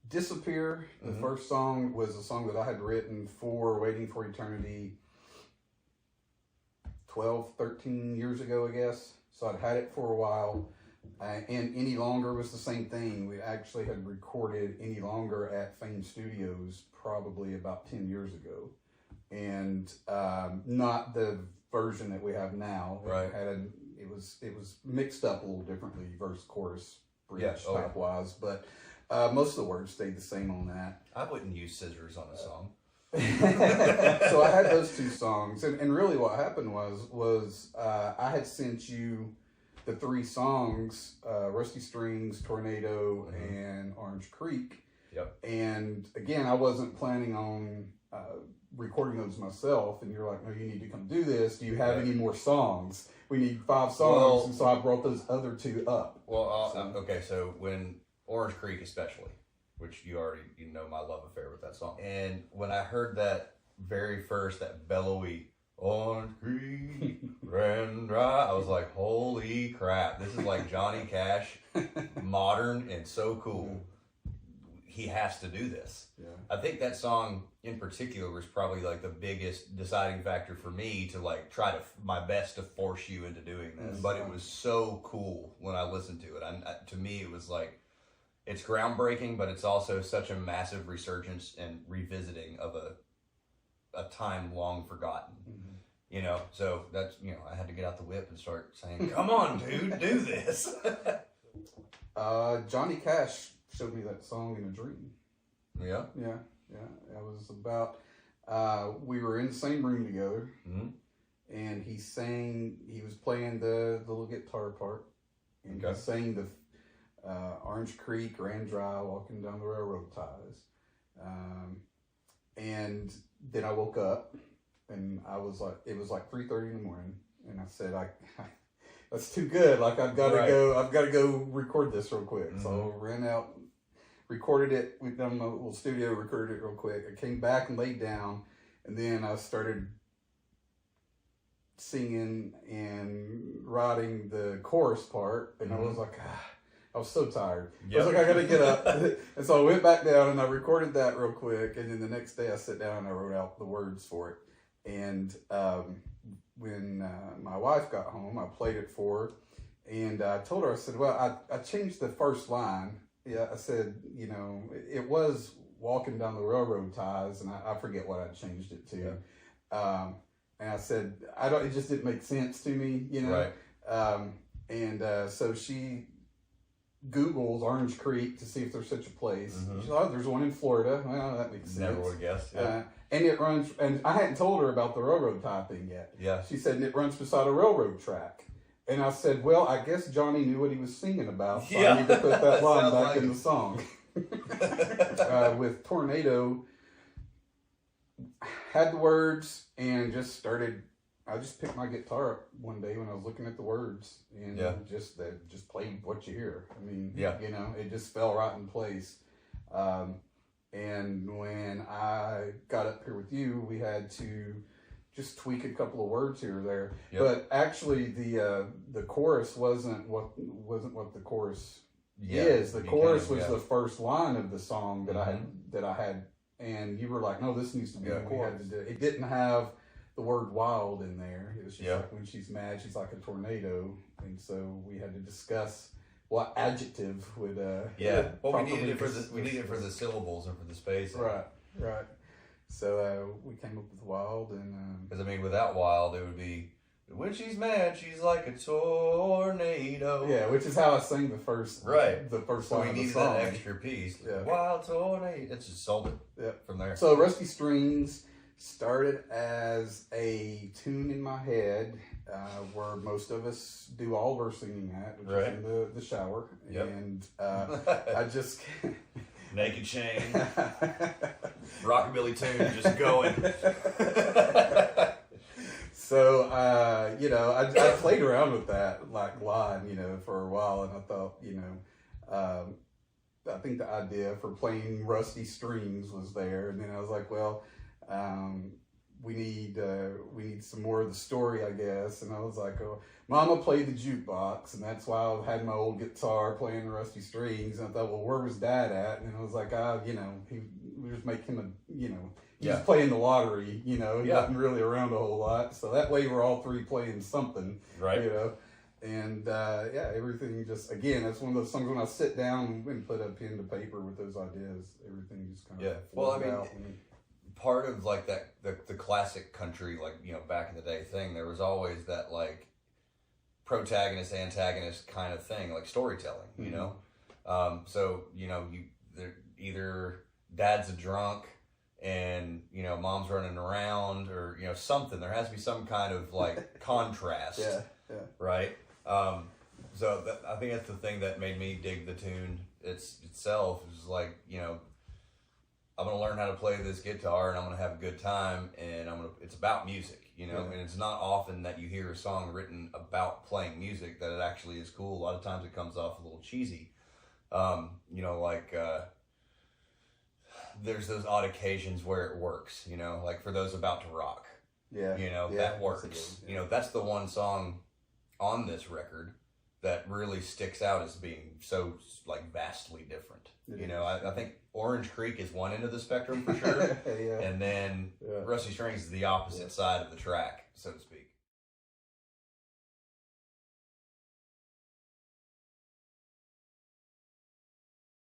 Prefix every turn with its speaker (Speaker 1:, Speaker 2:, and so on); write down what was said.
Speaker 1: Disappear, the first song, was a song that I had written for Waiting for Eternity 12, 13 years ago, I guess. So I'd had it for a while. And Any Longer was the same thing. We actually had recorded Any Longer at Fame Studios probably about 10 years ago. And not the version that we have now.
Speaker 2: Right.
Speaker 1: It was mixed up a little differently, verse, chorus, bridge type wise, but most of the words stayed the same on that.
Speaker 2: I wouldn't use scissors on a song.
Speaker 1: So I had those two songs, and really what happened was I had sent you the three songs, Rusty Strings, Tornado, and Orange Creek.
Speaker 2: Yep.
Speaker 1: And again, I wasn't planning on recording those myself, and you're like, no, you need to come do this. Do you have any more songs? We need 5 songs, and so I brought those other 2 up.
Speaker 2: Well, okay, so when Orange Creek especially, which you know my love affair with that song, and when I heard that very first, that bellowy Orange Creek ran dry, I was like, holy crap, this is like Johnny Cash, modern and so cool. He has to do this.
Speaker 1: Yeah.
Speaker 2: I think that song in particular was probably like the biggest deciding factor for me to like try to my best to force you into doing this. But it was so cool when I listened to it. To me, it was like, it's groundbreaking, but it's also such a massive resurgence and revisiting of a time long forgotten. You know, so that's, I had to get out the whip and start saying, come on, dude, do this.
Speaker 1: Johnny Cash showed me that song in a dream.
Speaker 2: Yeah?
Speaker 1: Yeah. It was about, we were in the same room together, and he was playing the little guitar part, and he sang the Orange Creek ran dry, walking down the railroad ties. And then I woke up, and it was like 3:30 in the morning, and I said, that's too good. Like, I've got to go record this real quick. So I ran out, recorded it. We've done a little studio, recorded it real quick. I came back and laid down, and then I started singing and writing the chorus part, and I was like, I was so tired. I was like, I got to get up. And so I went back down and I recorded that real quick, and then the next day I sat down and I wrote out the words for it. And when my wife got home, I played it for her, and I told her, I said, well, I changed the first line. Yeah, I said, it was walking down the railroad ties, and I forget what I changed it to. Yeah. And I said, it just didn't make sense to me,
Speaker 2: Right.
Speaker 1: So she Googles Orange Creek to see if there's such a place. She's like, oh, there's one in Florida. Well, that makes sense.
Speaker 2: Never would have guessed. Yeah.
Speaker 1: And it runs, and I hadn't told her about the railroad tie thing yet.
Speaker 2: Yeah.
Speaker 1: She said, and it runs beside a railroad track. And I said, well, I guess Johnny knew what he was singing about, so I need to put that line back in the song. With Tornado, had the words and just started. I just picked my guitar up one day when I was looking at the words, and just played what you hear. I mean, it just fell right in place. And when I got up here with you, we had to just tweak a couple of words here or there. Yep. But actually, the chorus wasn't what the chorus is. The chorus was the first line of the song that I had, and you were like, "No, this needs to be the chorus." It didn't have the word "wild" in there. It was just like, when she's mad, she's like a tornado, and so we had to discuss what adjective would
Speaker 2: well, we needed it for the syllables and for the space.
Speaker 1: Right. So we came up with wild, and
Speaker 2: because without wild, it would be when she's mad, she's like a tornado.
Speaker 1: Yeah, which is how I sang the first the first line of the song.
Speaker 2: So we needed that extra piece. Yeah. Wild tornado. It's just sold it from there.
Speaker 1: So Rusty Strings started as a tune in my head, where most of us do all of our singing at, which is in the shower. Yep. And I just
Speaker 2: Naked Shane, rockabilly tune, just going.
Speaker 1: So I played around with that line, for a while, and I thought, I think the idea for playing Rusty Strings was there, and then I was like, well, we need some more of the story, I guess. And I was like, oh, Mama played the jukebox, and that's why I had my old guitar playing the rusty strings. And I thought, well, where was Dad at? And I was like, we just make him he was playing the lottery, he wasn't really around a whole lot. So that way we're all three playing something,
Speaker 2: right?
Speaker 1: And everything just, again, that's one of those songs when I sit down and put a pen to paper with those ideas, everything just kind of out.
Speaker 2: Part of like that the classic country, like, back in the day thing, there was always that like protagonist antagonist kind of thing, like storytelling, so they're either dad's a drunk and mom's running around, or something. There has to be some kind of like contrast. Right. So I think that's the thing that made me dig the tune itself. Is like, I'm going to learn how to play this guitar and I'm going to have a good time, and it's about music, and it's not often that you hear a song written about playing music that it actually is cool. A lot of times it comes off a little cheesy. There's those odd occasions where it works, like for those about to rock. That works. That's the one song on this record that really sticks out as being so like vastly different. I think Orange Creek is one end of the spectrum for sure, and then Rusty Strings is the opposite side of the track, so to speak.